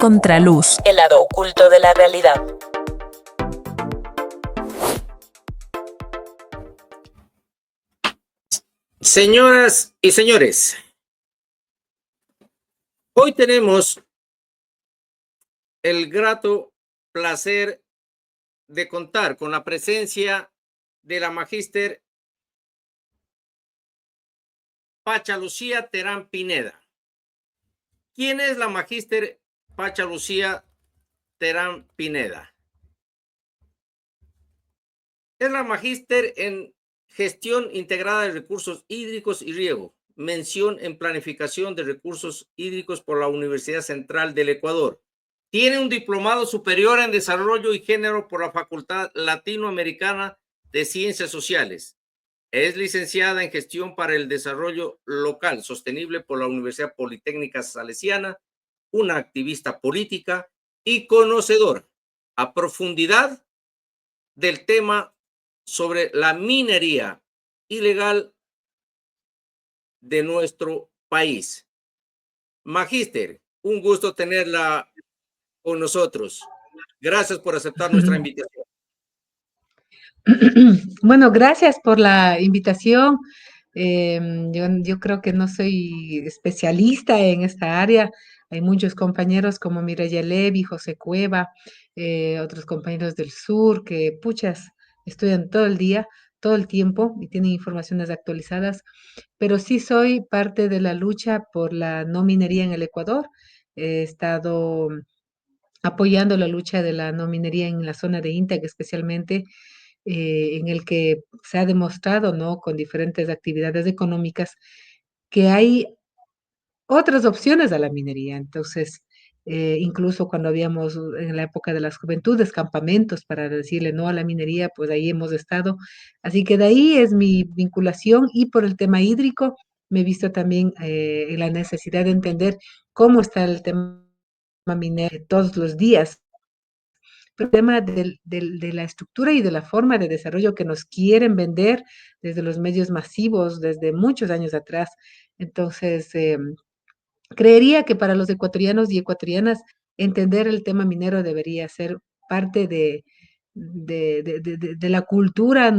Contraluz. El lado oculto de la realidad. Señoras y señores, hoy tenemos el grato placer de contar con la presencia de la magíster Pacha Lucía Terán Pineda. ¿Quién es la magíster Pacha Lucía Terán Pineda? Es la magíster en Gestión Integrada de Recursos Hídricos y Riego, mención en Planificación de Recursos Hídricos por la Universidad Central del Ecuador. Tiene un diplomado superior en Desarrollo y Género por la Facultad Latinoamericana de Ciencias Sociales. Es licenciada en Gestión para el Desarrollo Local Sostenible por la Universidad Politécnica Salesiana, una activista política y conocedora a profundidad del tema sobre la minería ilegal de nuestro país. Magíster, un gusto tenerla con nosotros. Gracias por aceptar nuestra invitación. Bueno, gracias por la invitación. Yo creo que no soy especialista en esta área. Hay muchos compañeros como Mireya Levy, José Cueva, otros compañeros del sur que, puchas, estudian todo el día, todo el tiempo y tienen informaciones actualizadas, pero sí soy parte de la lucha por la no minería en el Ecuador. He estado apoyando la lucha de la no minería en la zona de INTEC especialmente, en el que se ha demostrado, ¿no?, con diferentes actividades económicas, que hay otras opciones a la minería. Entonces, incluso cuando habíamos en la época de las juventudes campamentos para decirle no a la minería, pues ahí hemos estado. Así que de ahí es mi vinculación y por el tema hídrico me he visto también en la necesidad de entender cómo está el tema minero todos los días, el tema de la estructura y de la forma de desarrollo que nos quieren vender desde los medios masivos, desde muchos años atrás. Entonces, creería que para los ecuatorianos y ecuatorianas, entender el tema minero debería ser parte de la cultura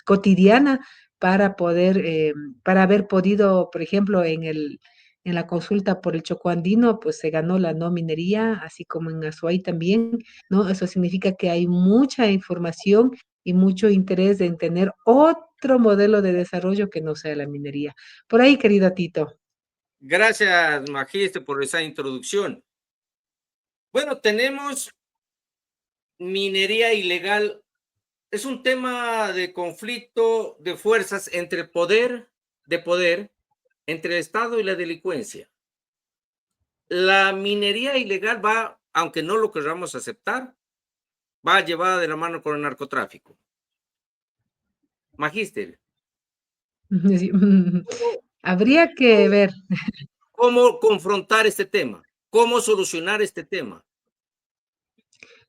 cotidiana para poder, para haber podido, por ejemplo, en la consulta por el Chocó Andino, pues se ganó la no minería, así como en Azuay también, ¿no? Eso significa que hay mucha información y mucho interés en tener otro modelo de desarrollo que no sea la minería. Por ahí, querido Tito. Gracias, magíster, por esa introducción. Bueno, tenemos minería ilegal. Es un tema de conflicto de fuerzas entre poder, entre el Estado y la delincuencia. La minería ilegal va, aunque no lo queramos aceptar, va llevada de la mano con el narcotráfico. Magíster, Sí, habría que ver. ¿cómo confrontar este tema? ¿Cómo solucionar este tema?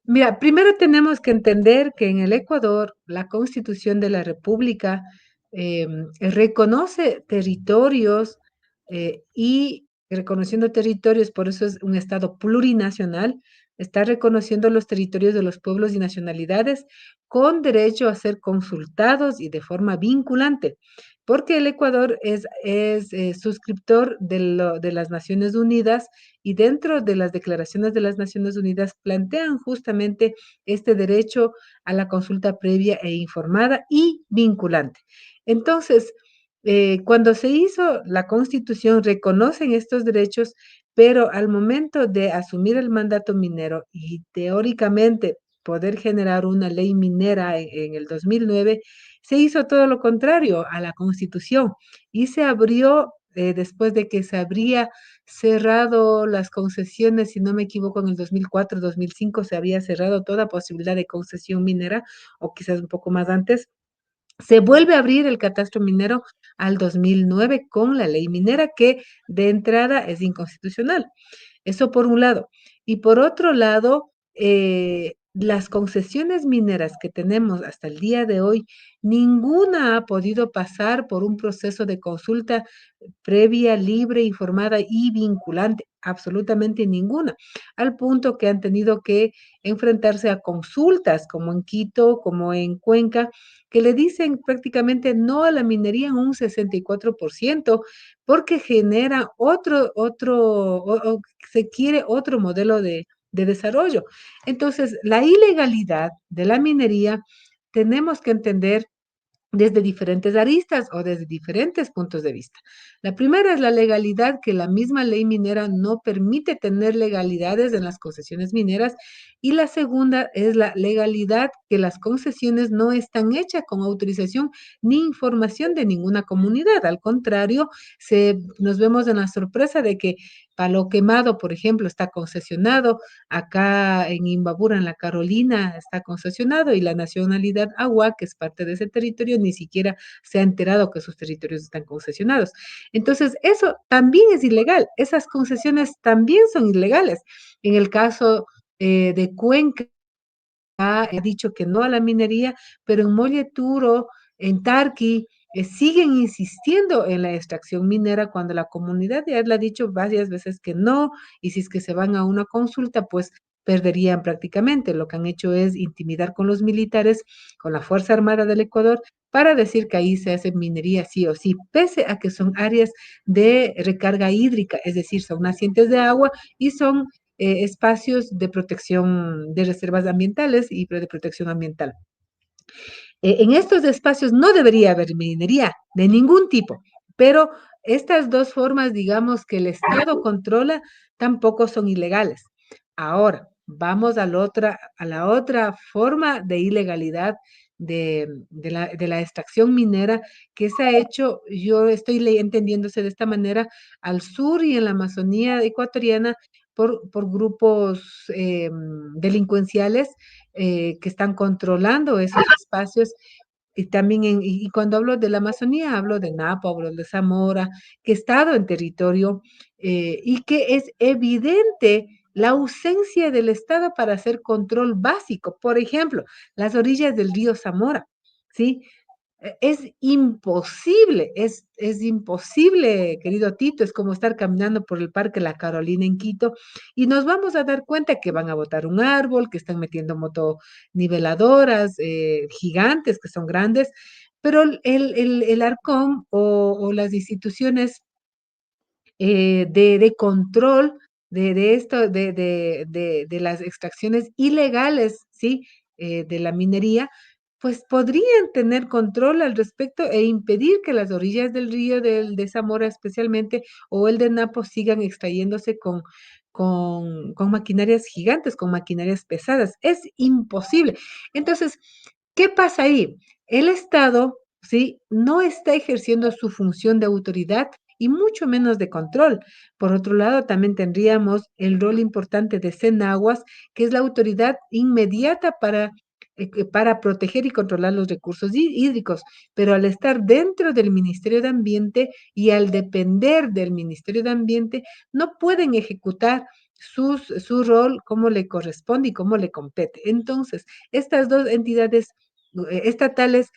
Mira, primero tenemos que entender que en el Ecuador la Constitución de la República reconoce territorios y reconociendo territorios, por eso es un Estado plurinacional, está reconociendo los territorios de los pueblos y nacionalidades con derecho a ser consultados y de forma vinculante, porque el Ecuador es suscriptor de las Naciones Unidas y dentro de las declaraciones de las Naciones Unidas plantean justamente este derecho a la consulta previa e informada y vinculante. Entonces, cuando se hizo la Constitución, reconocen estos derechos, pero al momento de asumir el mandato minero y teóricamente poder generar una ley minera en el 2009, se hizo todo lo contrario a la Constitución y se abrió, después de que se habría cerrado las concesiones, si no me equivoco, en el 2004, 2005 se había cerrado toda posibilidad de concesión minera, o quizás un poco más antes. Se vuelve a abrir el catastro minero al 2009 con la ley minera que de entrada es inconstitucional. Eso por un lado. Y por otro lado, las concesiones mineras que tenemos hasta el día de hoy, ninguna ha podido pasar por un proceso de consulta previa, libre, informada y vinculante, absolutamente ninguna, al punto que han tenido que enfrentarse a consultas como en Quito, como en Cuenca, que le dicen prácticamente no a la minería en un 64%, porque genera se quiere otro modelo de desarrollo. Entonces, la ilegalidad de la minería tenemos que entender desde diferentes aristas o desde diferentes puntos de vista. La primera es la legalidad, que la misma ley minera no permite tener legalidades en las concesiones mineras, y la segunda es la legalidad, que las concesiones no están hechas con autorización ni información de ninguna comunidad. Al contrario, nos vemos en la sorpresa de que Palo Quemado, por ejemplo, está concesionado, acá en Imbabura, en la Carolina, está concesionado, y la nacionalidad Agua, que es parte de ese territorio, ni siquiera se ha enterado que sus territorios están concesionados. Entonces, eso también es ilegal. Esas concesiones también son ilegales. En el caso de Cuenca, ha dicho que no a la minería, pero en Molleturo, en Tarqui, siguen insistiendo en la extracción minera cuando la comunidad ya le ha dicho varias veces que no, y si es que se van a una consulta, pues perderían prácticamente. Lo que han hecho es intimidar con los militares, con la Fuerza Armada del Ecuador, para decir que ahí se hace minería sí o sí, pese a que son áreas de recarga hídrica, es decir, son nacientes de agua y son espacios de protección de reservas ambientales y de protección ambiental. En estos espacios no debería haber minería de ningún tipo, pero estas dos formas, digamos, que el Estado controla, tampoco son ilegales. Ahora, vamos a la otra forma de ilegalidad de la extracción minera que se ha hecho, yo estoy entendiéndose de esta manera, al sur y en la Amazonía ecuatoriana, por grupos delincuenciales que están controlando esos espacios. Y también, y cuando hablo de la Amazonía, hablo de Napo, hablo de Zamora, que he estado en territorio y que es evidente la ausencia del Estado para hacer control básico. Por ejemplo, las orillas del río Zamora, ¿sí? Es imposible, querido Tito, es como estar caminando por el Parque La Carolina en Quito y nos vamos a dar cuenta que van a botar un árbol, que están metiendo motoniveladoras gigantes, que son grandes, pero el Arcom o las instituciones de control de las extracciones ilegales, ¿sí? De la minería, pues podrían tener control al respecto e impedir que las orillas del río de Zamora especialmente o el de Napo sigan extrayéndose con maquinarias gigantes, con maquinarias pesadas. Es imposible. Entonces, ¿qué pasa ahí? El Estado, ¿sí? No está ejerciendo su función de autoridad y mucho menos de control. Por otro lado, también tendríamos el rol importante de Cenaguas, que es la autoridad inmediata para proteger y controlar los recursos hídricos, pero al estar dentro del Ministerio de Ambiente y al depender del Ministerio de Ambiente, no pueden ejecutar su rol como le corresponde y como le compete. Entonces, estas dos entidades estatales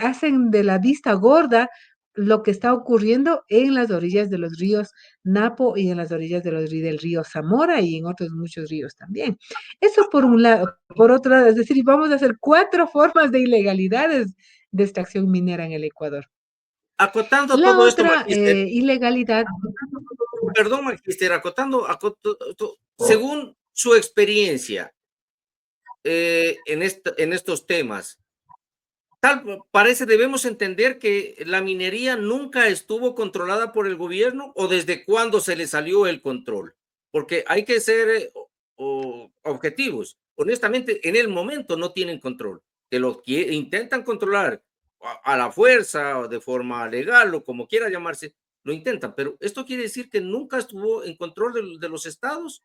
hacen de la vista gorda lo que está ocurriendo en las orillas de los ríos Napo y en las orillas del río Zamora y en otros muchos ríos también. Eso por un lado. Por otro lado, es decir, vamos a hacer 4 formas de ilegalidades de extracción minera en el Ecuador. Acotando La todo esto, otra Magister, ilegalidad, perdón, Magister, según su experiencia en estos temas, parece debemos entender que la minería nunca estuvo controlada por el gobierno o desde cuándo se le salió el control, porque hay que ser objetivos. Honestamente, en el momento no tienen control, que intentan controlar a la fuerza o de forma legal o como quiera llamarse, lo intentan, pero esto quiere decir que nunca estuvo en control de los estados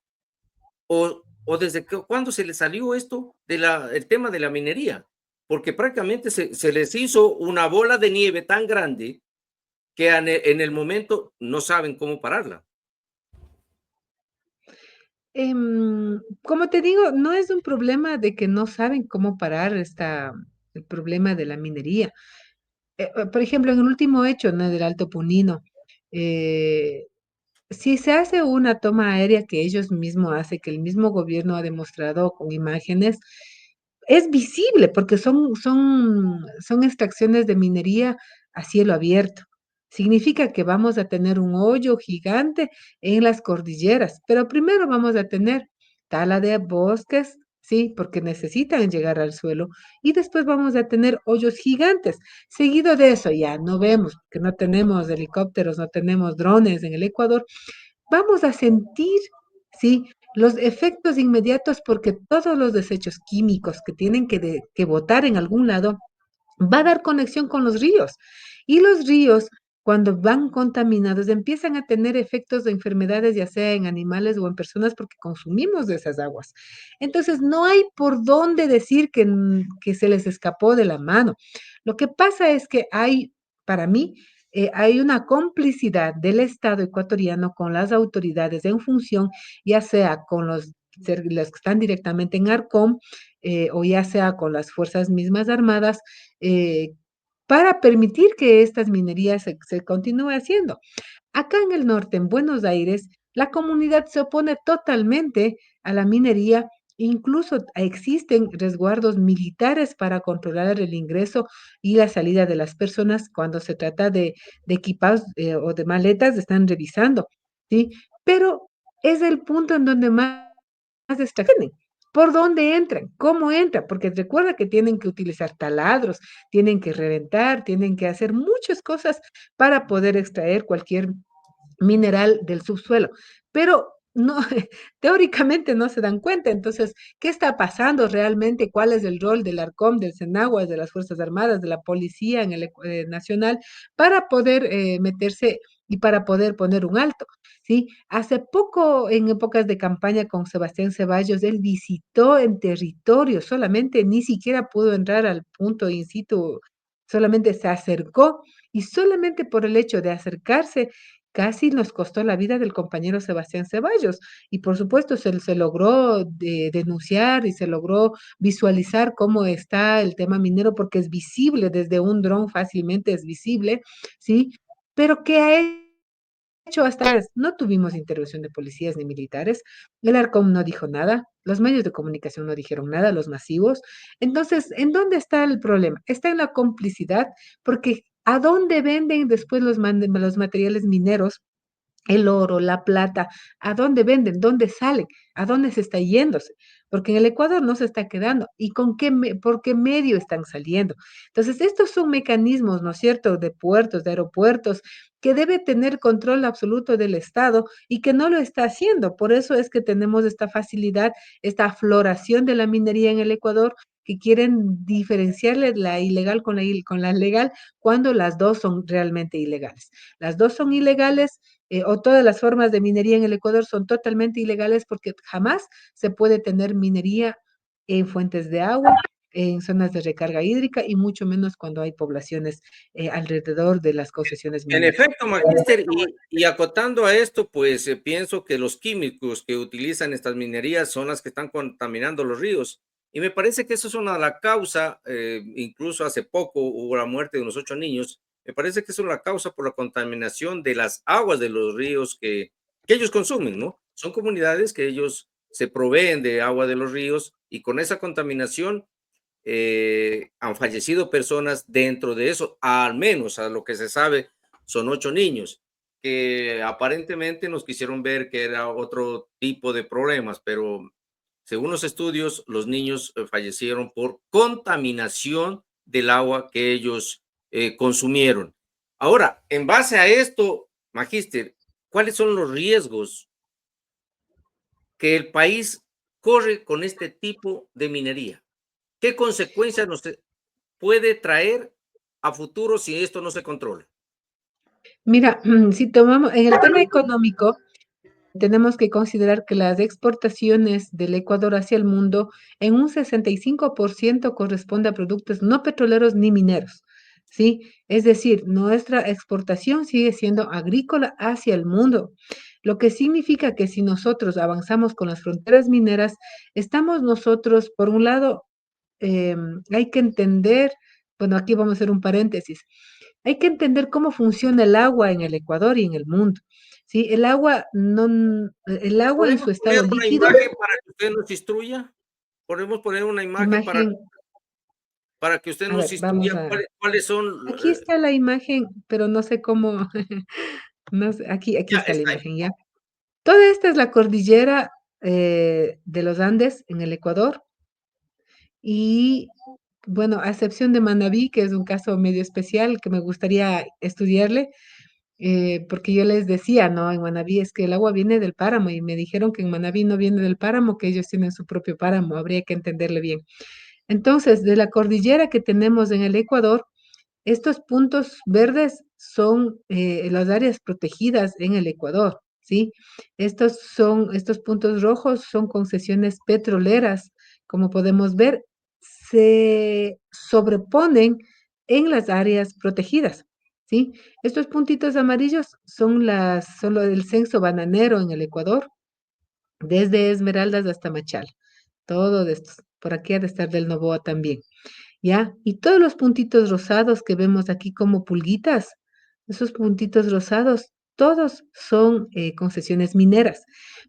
o desde cuándo se le salió esto el tema de la minería, porque prácticamente se les hizo una bola de nieve tan grande que en el momento no saben cómo pararla. Como te digo, no es un problema de que no saben cómo parar el problema de la minería. Por ejemplo, en el último hecho, ¿no? Del Alto Punino, eh, si se hace una toma aérea que ellos mismos hacen, que el mismo gobierno ha demostrado con imágenes, es visible porque son extracciones de minería a cielo abierto. Significa que vamos a tener un hoyo gigante en las cordilleras, pero primero vamos a tener tala de bosques, sí, porque necesitan llegar al suelo, y después vamos a tener hoyos gigantes. Seguido de eso, ya no vemos, que no tenemos helicópteros, no tenemos drones en el Ecuador, vamos a sentir, ¿sí? Los efectos inmediatos porque todos los desechos químicos que tienen que botar en algún lado va a dar conexión con los ríos. Y los ríos, cuando van contaminados, empiezan a tener efectos de enfermedades, ya sea en animales o en personas, porque consumimos de esas aguas. Entonces, no hay por dónde decir que se les escapó de la mano. Lo que pasa es que hay, para mí, hay una complicidad del Estado ecuatoriano con las autoridades en función, ya sea con los que están directamente en ARCOM, o ya sea con las fuerzas mismas armadas, eh, para permitir que estas minerías se continúe haciendo. Acá en el norte, en Buenos Aires, la comunidad se opone totalmente a la minería, incluso existen resguardos militares para controlar el ingreso y la salida de las personas cuando se trata de equipados o de maletas, están revisando, ¿sí? Pero es el punto en donde más destacan. ¿Por dónde entran? ¿Cómo entran? Porque recuerda que tienen que utilizar taladros, tienen que reventar, tienen que hacer muchas cosas para poder extraer cualquier mineral del subsuelo, pero no, teóricamente no se dan cuenta. Entonces, ¿qué está pasando realmente? ¿Cuál es el rol del ARCOM, del SENAGUA, de las Fuerzas Armadas, de la Policía en el nacional para poder meterse y para poder poner un alto? ¿Sí? Hace poco, en épocas de campaña con Sebastián Ceballos, él visitó en territorio, solamente ni siquiera pudo entrar al punto in situ, solamente se acercó y solamente por el hecho de acercarse casi nos costó la vida del compañero Sebastián Ceballos. Y por supuesto se logró denunciar y se logró visualizar cómo está el tema minero porque es visible desde un dron, fácilmente es visible, ¿sí? Pero ¿qué ha hecho hasta ahora? No tuvimos intervención de policías ni militares, el ARCOM no dijo nada, los medios de comunicación no dijeron nada, los masivos. Entonces, ¿en dónde está el problema? Está en la complicidad, porque ¿a dónde venden después los materiales mineros? El oro, la plata, ¿a dónde venden? ¿Dónde salen? ¿A dónde se está yéndose? Porque en el Ecuador no se está quedando. ¿Y por qué medio están saliendo? Entonces, estos son mecanismos, ¿no es cierto?, de puertos, de aeropuertos, que debe tener control absoluto del Estado y que no lo está haciendo. Por eso es que tenemos esta facilidad, esta afloración de la minería en el Ecuador, que quieren diferenciarle la ilegal con la legal cuando las dos son realmente ilegales. Las dos son ilegales, o todas las formas de minería en el Ecuador son totalmente ilegales porque jamás se puede tener minería en fuentes de agua, en zonas de recarga hídrica y mucho menos cuando hay poblaciones alrededor de las concesiones En mineras. efecto, magíster, y acotando a esto, pues pienso que los químicos que utilizan estas minerías son las que están contaminando los ríos. Y me parece que eso es una de la causa, incluso hace poco hubo la muerte de unos 8 niños. Me parece que eso es la causa por la contaminación de las aguas de los ríos que ellos consumen, ¿no? Son comunidades que ellos se proveen de agua de los ríos y con esa contaminación han fallecido personas dentro de eso, al menos a lo que se sabe, son 8 niños, que aparentemente nos quisieron ver que era otro tipo de problemas, pero según los estudios, los niños fallecieron por contaminación del agua que ellos consumieron. Ahora, en base a esto, Magíster, ¿cuáles son los riesgos que el país corre con este tipo de minería? ¿Qué consecuencias nos puede traer a futuro si esto no se controla? Mira, si tomamos en el tema económico, tenemos que considerar que las exportaciones del Ecuador hacia el mundo en un 65% corresponde a productos no petroleros ni mineros, ¿sí? Es decir, nuestra exportación sigue siendo agrícola hacia el mundo. lo que significa que si nosotros avanzamos con las fronteras mineras, estamos nosotros, por un lado, hay que entender, bueno, aquí vamos a hacer un paréntesis, hay que entender cómo funciona el agua en el Ecuador y en el mundo. ¿Sí? El agua, no, el agua en ¿Podemos su poner estado una líquido, imagen para que usted nos instruya? ¿Podemos poner una imagen imagen, para que usted a nos ver, vamos instruya a, cuáles son? aquí está la imagen, pero no sé cómo, no sé, aquí Ya está la está ahí. imagen, ¿ya? Toda esta es la cordillera de los Andes en el Ecuador y, bueno, a excepción de Manabí, que es un caso medio especial que me gustaría estudiarle, porque yo les decía, ¿no? En Manabí es que el agua viene del páramo y me dijeron que en Manabí no viene del páramo, que ellos tienen su propio páramo, habría que entenderle bien. Entonces, de la cordillera que tenemos en el Ecuador, estos puntos verdes son las áreas protegidas en el Ecuador, ¿sí? Estos puntos rojos son concesiones petroleras, como podemos ver, se sobreponen en las áreas protegidas, ¿sí? Estos puntitos amarillos son el censo bananero en el Ecuador, desde Esmeraldas hasta Machal, todo de estos. Por aquí ha de estar del Novoa también. ¿Ya? Y todos los puntitos rosados que vemos aquí como pulguitas, esos puntitos rosados, todos son concesiones mineras.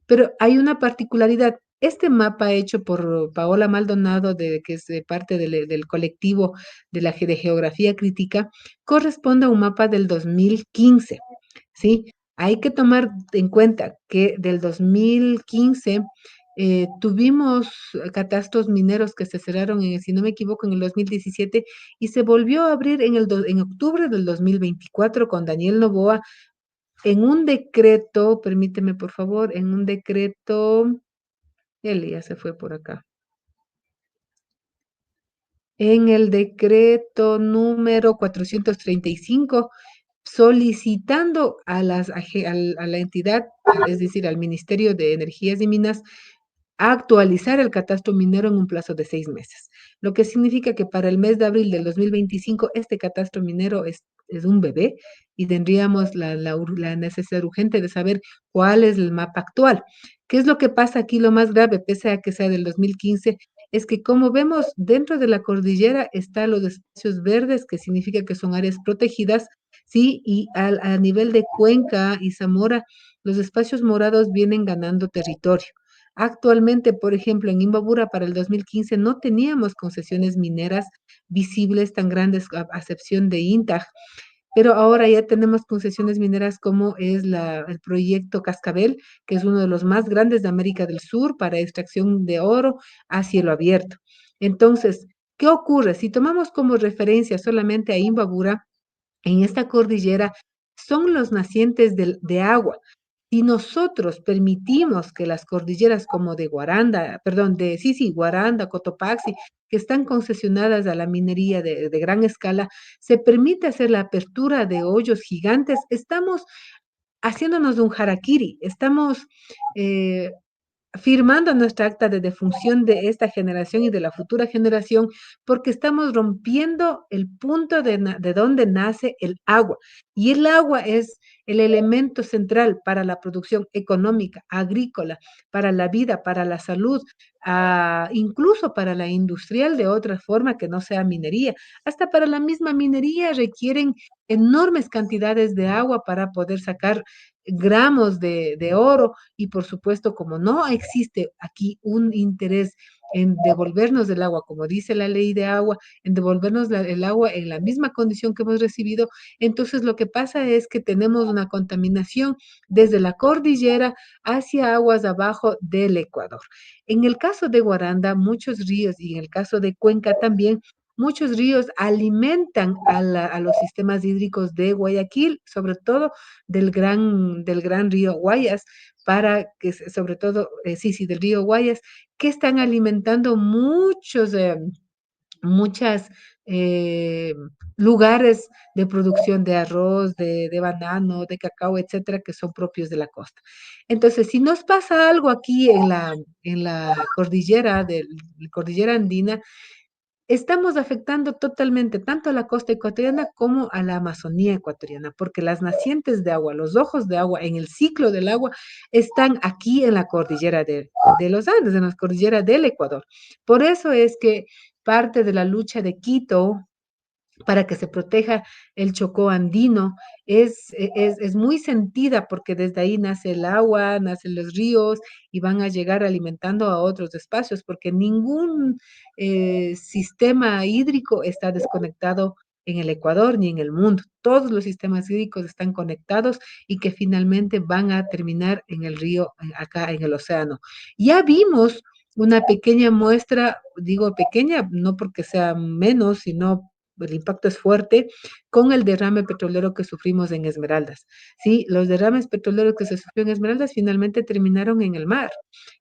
Pero hay una particularidad. Este mapa hecho por Paola Maldonado, que es parte del colectivo de Geografía Crítica, corresponde a un mapa del 2015, ¿sí? Hay que tomar en cuenta que del 2015 tuvimos catastros mineros que se cerraron, si no me equivoco, en el 2017 y se volvió a abrir en octubre del 2024 con Daniel Noboa en un decreto, permíteme por favor, en un decreto, él ya se fue por acá, en el decreto número 435 solicitando a la entidad, es decir, al Ministerio de Energías y Minas, a actualizar el catastro minero en un plazo de 6 meses, lo que significa que para el mes de abril del 2025 este catastro minero es un bebé y tendríamos la necesidad urgente de saber cuál es el mapa actual. ¿Qué es lo que pasa aquí? Lo más grave, pese a que sea del 2015, es que como vemos dentro de la cordillera están los espacios verdes, que significa que son áreas protegidas, ¿sí? Y a nivel de Cuenca y Zamora, los espacios morados vienen ganando territorio. Actualmente, por ejemplo, en Imbabura para el 2015 no teníamos concesiones mineras visibles tan grandes, a excepción de INTAG, pero ahora ya tenemos concesiones mineras como es el proyecto Cascabel, que es uno de los más grandes de América del Sur para extracción de oro a cielo abierto. Entonces, ¿qué ocurre? Si tomamos como referencia solamente a Imbabura, en esta cordillera son los nacientes de agua. Si nosotros permitimos que las cordilleras como de Guaranda, perdón, sí, Guaranda, Cotopaxi, que están concesionadas a la minería de gran escala, se permite hacer la apertura de hoyos gigantes, estamos haciéndonos un harakiri, estamos eh, firmando nuestra acta de defunción de esta generación y de la futura generación, porque estamos rompiendo el punto de donde nace el agua. Y el agua es el elemento central para la producción económica, agrícola, para la vida, para la salud, incluso para la industrial de otra forma que no sea minería. Hasta para la misma minería requieren enormes cantidades de agua para poder sacar gramos de oro y por supuesto, como no existe aquí un interés en devolvernos el agua, como dice la ley de agua, en devolvernos el agua en la misma condición que hemos recibido, entonces lo que pasa es que tenemos una contaminación desde la cordillera hacia aguas abajo del Ecuador. En el caso de Guaranda, muchos ríos y en el caso de Cuenca también, muchos ríos alimentan a los sistemas hídricos de Guayaquil, sobre todo del gran río Guayas, para que, sobre todo, sí, del río Guayas, que están alimentando muchas eh, lugares de producción de arroz, de banano, de cacao, etcétera, que son propios de la costa. Entonces, si nos pasa algo aquí en la cordillera andina, estamos afectando totalmente tanto a la costa ecuatoriana como a la Amazonía ecuatoriana, porque las nacientes de agua, los ojos de agua en el ciclo del agua están aquí en la cordillera de los Andes, en la cordillera del Ecuador. Por eso es que parte de la lucha de Quito para que se proteja el Chocó andino es muy sentida porque desde ahí nace el agua, nacen los ríos y van a llegar alimentando a otros espacios porque ningún sistema hídrico está desconectado en el Ecuador ni en el mundo. Todos los sistemas hídricos están conectados y que finalmente van a terminar en el río, acá en el océano. Ya vimos una pequeña muestra, digo pequeña, no porque sea menos, sino el impacto es fuerte con el derrame petrolero que sufrimos en Esmeraldas. Sí, los derrames petroleros que se sufrió en Esmeraldas finalmente terminaron en el mar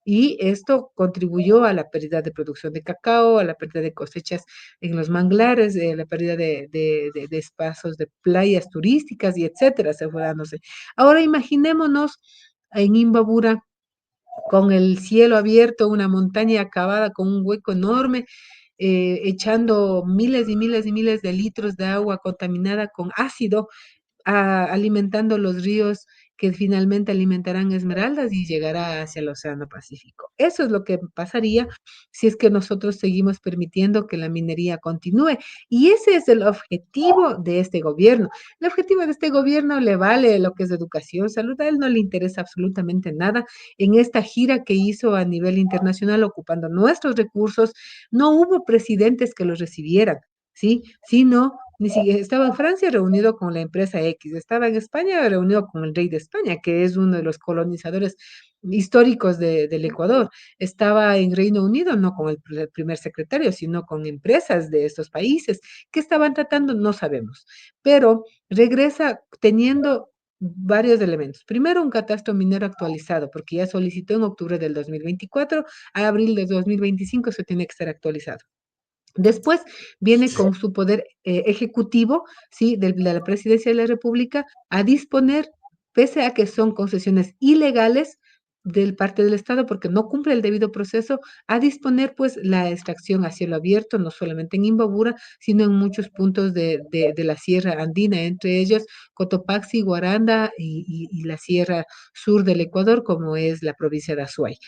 y esto contribuyó a la pérdida de producción de cacao, a la pérdida de cosechas en los manglares, la pérdida de espacios de playas turísticas y etcétera, se fue dándose. Ahora imaginémonos en Imbabura con el cielo abierto, una montaña acabada con un hueco enorme, echando miles y miles y miles de litros de agua contaminada con ácido alimentando los ríos que finalmente alimentarán Esmeraldas y llegará hacia el Océano Pacífico. Eso es lo que pasaría si es que nosotros seguimos permitiendo que la minería continúe. Y ese es el objetivo de este gobierno. El objetivo de este gobierno le vale lo que es educación, salud, a él no le interesa absolutamente nada. En esta gira que hizo a nivel internacional ocupando nuestros recursos, no hubo presidentes que los recibieran. ¿Sí? Sino ni siquiera estaba en Francia reunido con la empresa X, estaba en España reunido con el rey de España, que es uno de los colonizadores históricos del Ecuador. Estaba en Reino Unido, no con el primer secretario, sino con empresas de estos países. ¿Qué estaban tratando? No sabemos. Pero regresa teniendo varios elementos. Primero, un catastro minero actualizado, porque ya solicitó en octubre del 2024, a abril de 2025 se tiene que estar actualizado. Después viene con su poder ejecutivo, ¿sí? De la presidencia de la República, a disponer, pese a que son concesiones ilegales del parte del Estado, porque no cumple el debido proceso, a disponer pues la extracción a cielo abierto, no solamente en Imbabura, sino en muchos puntos de la Sierra Andina, entre ellos Cotopaxi, Guaranda y la Sierra Sur del Ecuador, como es la provincia de Azuay.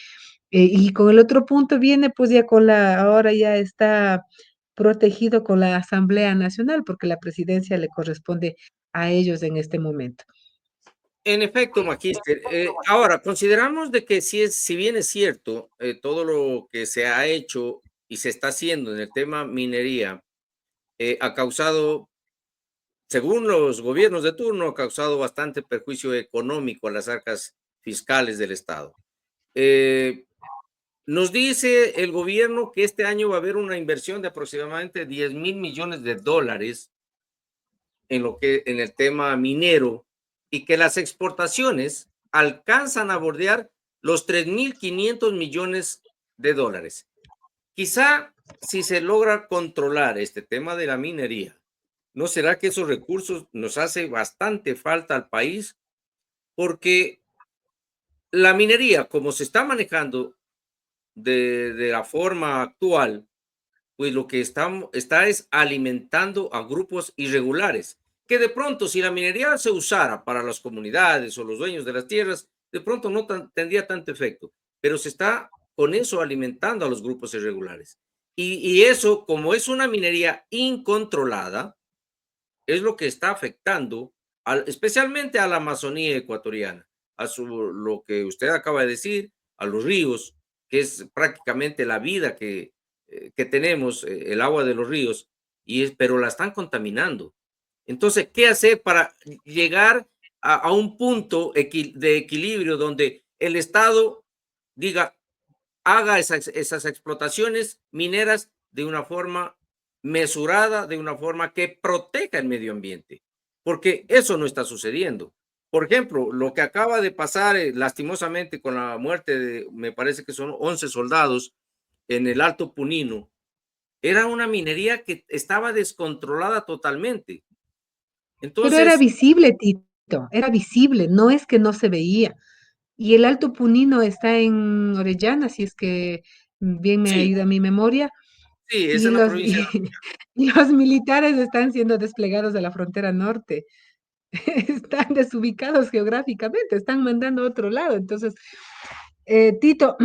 Y con el otro punto viene, pues ya con ahora ya está protegido con la Asamblea Nacional, porque la presidencia le corresponde a ellos en este momento. En efecto, magíster. Ahora, consideramos de que si bien es cierto, todo lo que se ha hecho y se está haciendo en el tema minería, ha causado, según los gobiernos de turno, ha causado bastante perjuicio económico a las arcas fiscales del Estado. Nos dice el gobierno que este año va a haber una inversión de aproximadamente 10.000 millones de dólares en el tema minero y que las exportaciones alcanzan a bordear los 3.500 millones de dólares. Quizá si se logra controlar este tema de la minería, ¿no será que esos recursos nos hace bastante falta al país? Porque la minería, como se está manejando de la forma actual, pues lo que está es alimentando a grupos irregulares, que de pronto si la minería se usara para las comunidades o los dueños de las tierras, de pronto no tendría tanto efecto, pero se está con eso alimentando a los grupos irregulares. Y eso, como es una minería incontrolada, es lo que está afectando especialmente a la Amazonía ecuatoriana, lo que usted acaba de decir, a los ríos, que es prácticamente la vida que tenemos, el agua de los ríos, pero la están contaminando. Entonces, ¿qué hacer para llegar a un punto de equilibrio donde el Estado diga, haga esas explotaciones mineras de una forma mesurada, de una forma que proteja el medio ambiente? Porque eso no está sucediendo. Por ejemplo, lo que acaba de pasar lastimosamente con la muerte de, me parece que son 11 soldados en el Alto Punino, era una minería que estaba descontrolada totalmente. Pero era Entonces, visible, Tito, era visible, no es que no se veía. Y el Alto Punino está en Orellana, si es que bien me sí, ayuda mi memoria. Sí, es y en la los, provincia. y los militares están siendo desplegados de la frontera norte. Están desubicados geográficamente, están mandando a otro lado. Entonces, Tito,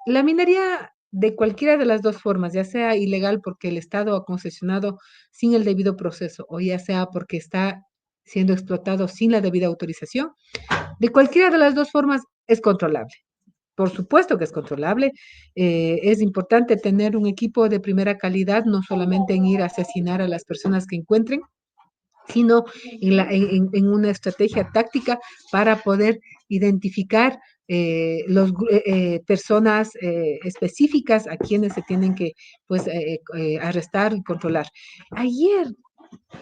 la minería de cualquiera de las dos formas, ya sea ilegal porque el Estado ha concesionado sin el debido proceso, o ya sea porque está siendo explotado sin la debida autorización, de cualquiera de las dos formas es controlable. Por supuesto que es controlable. Es importante tener un equipo de primera calidad, no solamente en ir a asesinar a las personas que encuentren, sino en una estrategia táctica para poder identificar personas específicas a quienes se tienen que pues, arrestar y controlar. Ayer,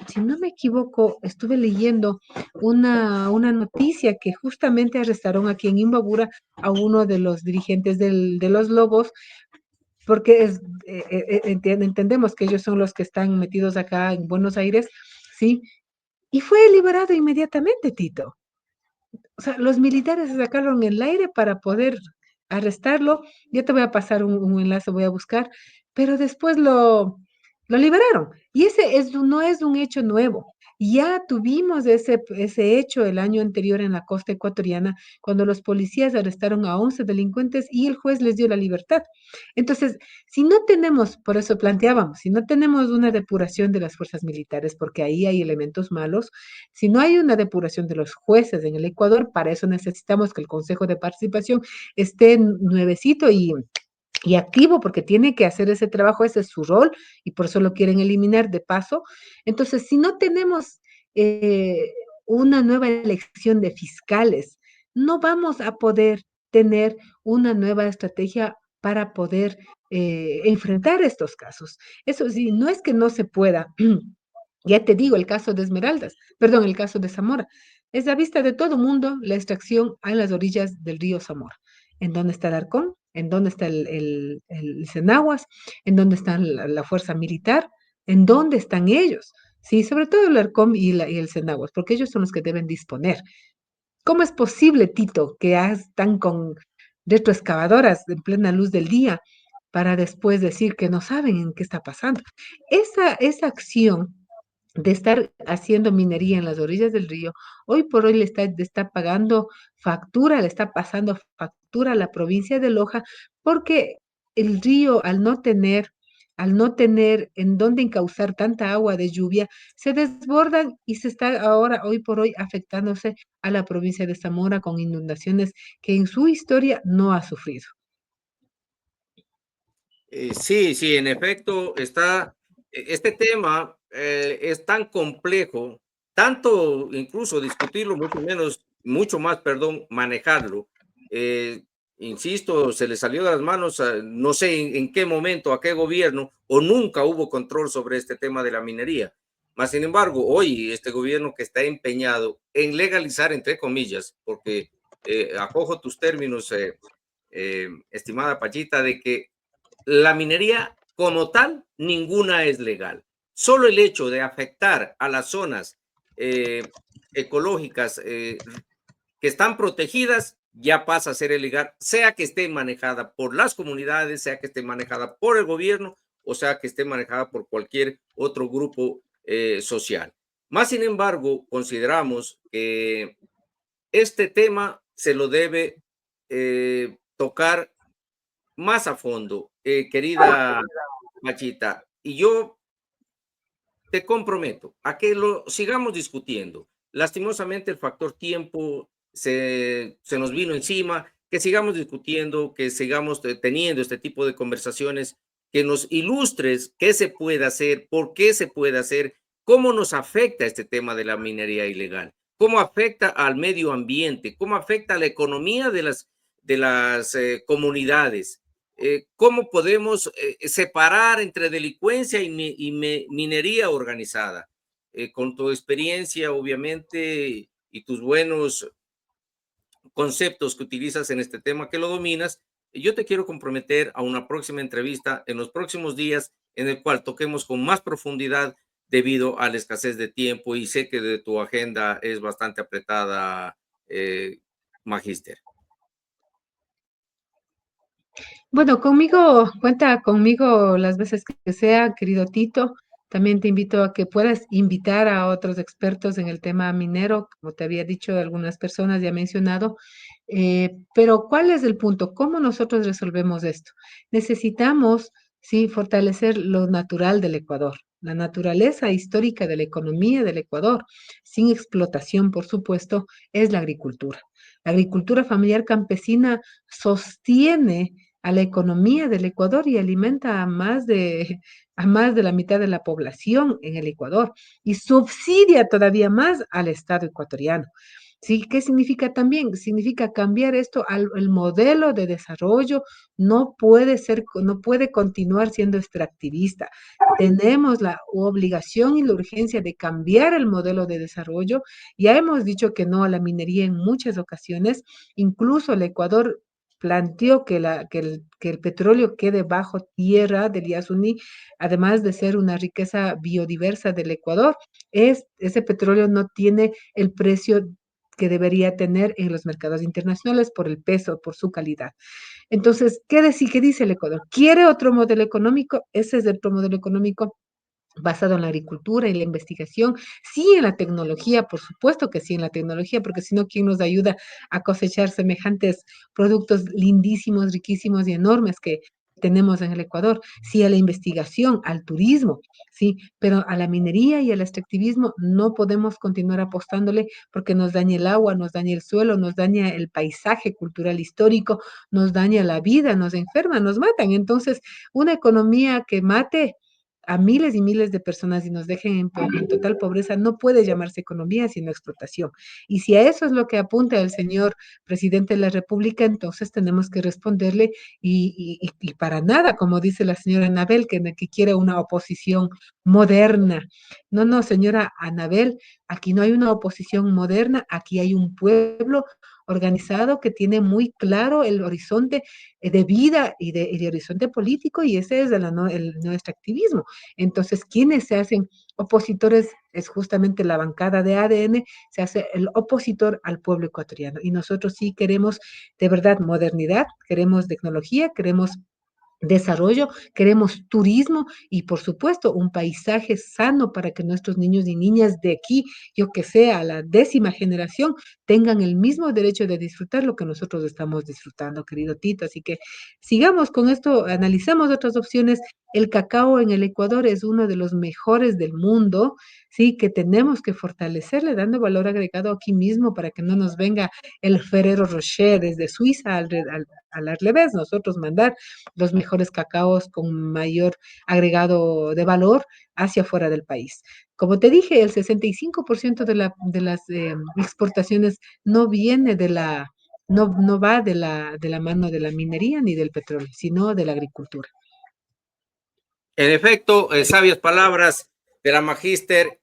si no me equivoco, estuve leyendo una noticia que justamente arrestaron aquí en Imbabura a uno de los dirigentes de los Lobos, porque entendemos que ellos son los que están metidos acá en Buenos Aires, ¿sí? Y fue liberado inmediatamente, Tito. O sea, los militares se sacaron el aire para poder arrestarlo. Yo te voy a pasar un enlace, voy a buscar, pero después lo liberaron. Y no es un hecho nuevo. Ya tuvimos ese hecho el año anterior en la costa ecuatoriana, cuando los policías arrestaron a 11 delincuentes y el juez les dio la libertad. Entonces, si no tenemos, por eso planteábamos, si no tenemos una depuración de las fuerzas militares, porque ahí hay elementos malos, si no hay una depuración de los jueces en el Ecuador, para eso necesitamos que el Consejo de Participación esté nuevecito y activo, porque tiene que hacer ese trabajo, ese es su rol, y por eso lo quieren eliminar de paso. Entonces, si no tenemos una nueva elección de fiscales, no vamos a poder tener una nueva estrategia para poder enfrentar estos casos. Eso sí, no es que no se pueda. Ya te digo, el caso de Esmeraldas, perdón, el caso de Zamora. Es a vista de todo mundo la extracción en las orillas del río Zamora. ¿En dónde está el Arcón? ¿En dónde está el Cenaguas? ¿En dónde está la fuerza militar? ¿En dónde están ellos? Sí, sobre todo el Arcón y el Cenaguas, porque ellos son los que deben disponer. ¿Cómo es posible, Tito, que están con retroexcavadoras en plena luz del día para después decir que no saben en qué está pasando? Esa acción de estar haciendo minería en las orillas del río, hoy por hoy le está pagando factura, le está pasando factura a la provincia de Loja, porque el río, al no tener en dónde encauzar tanta agua de lluvia, se desbordan y se está ahora, hoy por hoy, afectándose a la provincia de Zamora con inundaciones que en su historia no ha sufrido. Sí, sí, en efecto, este tema es tan complejo, tanto incluso discutirlo, mucho más, perdón, manejarlo. Eh, Insisto, se le salió de las manos, no sé en qué momento, a qué gobierno, o nunca hubo control sobre este tema de la minería. Mas, sin embargo, hoy este gobierno que está empeñado en legalizar, entre comillas, porque acojo tus términos, estimada Pachita, de que la minería como tal, ninguna es legal. Solo el hecho de afectar a las zonas ecológicas que están protegidas ya pasa a ser ilegal, sea que esté manejada por las comunidades, sea que esté manejada por el gobierno o sea que esté manejada por cualquier otro grupo social. Más sin embargo, consideramos que este tema se lo debe tocar más a fondo, querida Machita, y yo te comprometo a que lo sigamos discutiendo. Lastimosamente el factor tiempo se nos vino encima, que sigamos discutiendo, que sigamos teniendo este tipo de conversaciones, que nos ilustres qué se puede hacer, por qué se puede hacer, cómo nos afecta este tema de la minería ilegal, cómo afecta al medio ambiente, cómo afecta a la economía de las comunidades, cómo podemos separar entre delincuencia y minería organizada. Con tu experiencia, obviamente, y tus buenos conceptos que utilizas en este tema que lo dominas, yo te quiero comprometer a una próxima entrevista en los próximos días en el cual toquemos con más profundidad debido a la escasez de tiempo y sé que de tu agenda es bastante apretada, Magíster. Bueno, conmigo, cuenta conmigo las veces que sea, querido Tito. También te invito a que puedas invitar a otros expertos en el tema minero, como te había dicho, algunas personas ya he mencionado. Pero ¿cuál es el punto? ¿Cómo nosotros resolvemos esto? Necesitamos, sí, fortalecer lo natural del Ecuador, la naturaleza histórica de la economía del Ecuador, sin explotación, por supuesto, es la agricultura. La agricultura familiar campesina sostiene a la economía del Ecuador y alimenta a más de la mitad de la población en el Ecuador y subsidia todavía más al Estado ecuatoriano. ¿Sí? ¿Qué significa también? Significa cambiar esto al el modelo de desarrollo, no puede continuar siendo extractivista. Tenemos la obligación y la urgencia de cambiar el modelo de desarrollo. Ya hemos dicho que no a la minería en muchas ocasiones, incluso el Ecuador planteó que el petróleo quede bajo tierra del Yasuní, además de ser una riqueza biodiversa del Ecuador, ese petróleo no tiene el precio que debería tener en los mercados internacionales por el peso, por su calidad. Entonces, ¿qué dice el Ecuador? ¿Quiere otro modelo económico? Ese es otro modelo económico basado en la agricultura, en la investigación, sí en la tecnología, por supuesto que sí en la tecnología, porque si no, ¿quién nos ayuda a cosechar semejantes productos lindísimos, riquísimos y enormes que tenemos en el Ecuador? Sí a la investigación, al turismo, sí, pero a la minería y al extractivismo no podemos continuar apostándole porque nos daña el agua, nos daña el suelo, nos daña el paisaje cultural histórico, nos daña la vida, nos enferma, nos matan. Entonces, una economía que mate a miles y miles de personas y nos dejen en total pobreza, no puede llamarse economía, sino explotación. Y si a eso es lo que apunta el señor presidente de la República, entonces tenemos que responderle y para nada, como dice la señora Anabel, que quiere una oposición moderna. No, no, señora Anabel, aquí no hay una oposición moderna, aquí hay un pueblo organizado que tiene muy claro el horizonte de vida y de horizonte político, y ese es el no extractivismo. Entonces, quienes se hacen opositores es justamente la bancada de ADN, se hace el opositor al pueblo ecuatoriano. Y nosotros sí queremos de verdad modernidad, queremos tecnología, queremos desarrollo, queremos turismo y por supuesto un paisaje sano para que nuestros niños y niñas de aquí, yo que sé, a la 10ª generación, tengan el mismo derecho de disfrutar lo que nosotros estamos disfrutando, querido Tito. Así que sigamos con esto, analicemos otras opciones. El cacao en el Ecuador es uno de los mejores del mundo, sí, que tenemos que fortalecerle dando valor agregado aquí mismo para que no nos venga el Ferrero Rocher desde Suiza al revés, nosotros mandar los mejores cacaos con mayor agregado de valor hacia fuera del país. Como te dije, el 65% de las exportaciones no viene no va de la mano de la minería ni del petróleo, sino de la agricultura. En efecto, sabias palabras de la magíster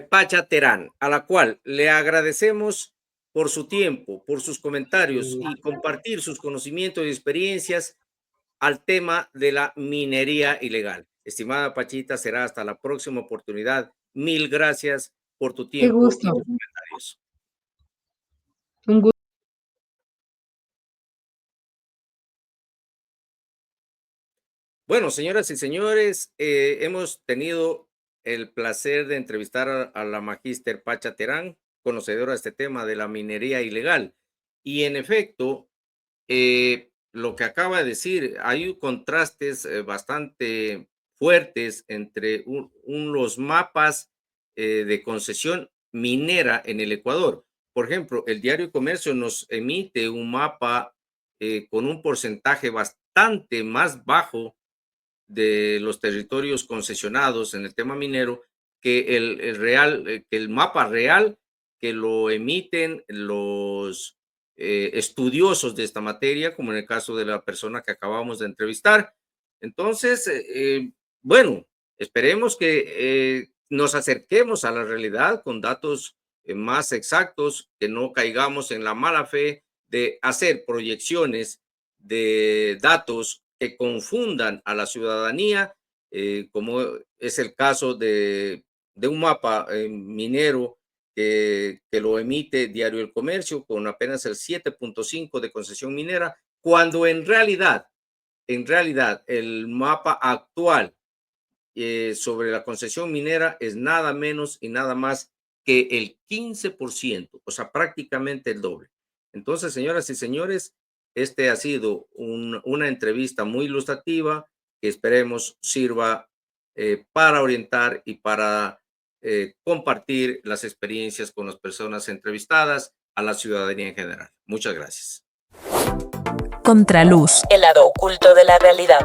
Pacha Terán, a la cual le agradecemos por su tiempo, por sus comentarios y compartir sus conocimientos y experiencias al tema de la minería ilegal. Estimada Pachita, será hasta la próxima oportunidad. Mil gracias por tu Qué tiempo y gusto, tus comentarios. un gusto. Bueno, señoras y señores, hemos tenido el placer de entrevistar a la magíster Pacha Terán, conocedora de este tema de la minería ilegal. Y en efecto, lo que acaba de decir, hay contrastes bastante fuertes entre los mapas de concesión minera en el Ecuador. Por ejemplo, el diario Comercio nos emite un mapa con un porcentaje bastante más bajo de los territorios concesionados en el tema minero que que el mapa real que lo emiten los estudiosos de esta materia, como en el caso de la persona que acabamos de entrevistar. Entonces, bueno, esperemos que nos acerquemos a la realidad con datos más exactos, que no caigamos en la mala fe de hacer proyecciones de datos que confundan a la ciudadanía, como es el caso de un mapa minero que lo emite Diario El Comercio con apenas el 7.5 de concesión minera, cuando en realidad en realidad el mapa actual sobre la concesión minera es nada menos y nada más que el 15%, o sea, prácticamente el doble. Entonces, señoras y señores, este ha sido una entrevista muy ilustrativa que esperemos sirva para orientar y para compartir las experiencias con las personas entrevistadas a la ciudadanía en general. Muchas gracias. Contraluz. El lado oculto de la realidad.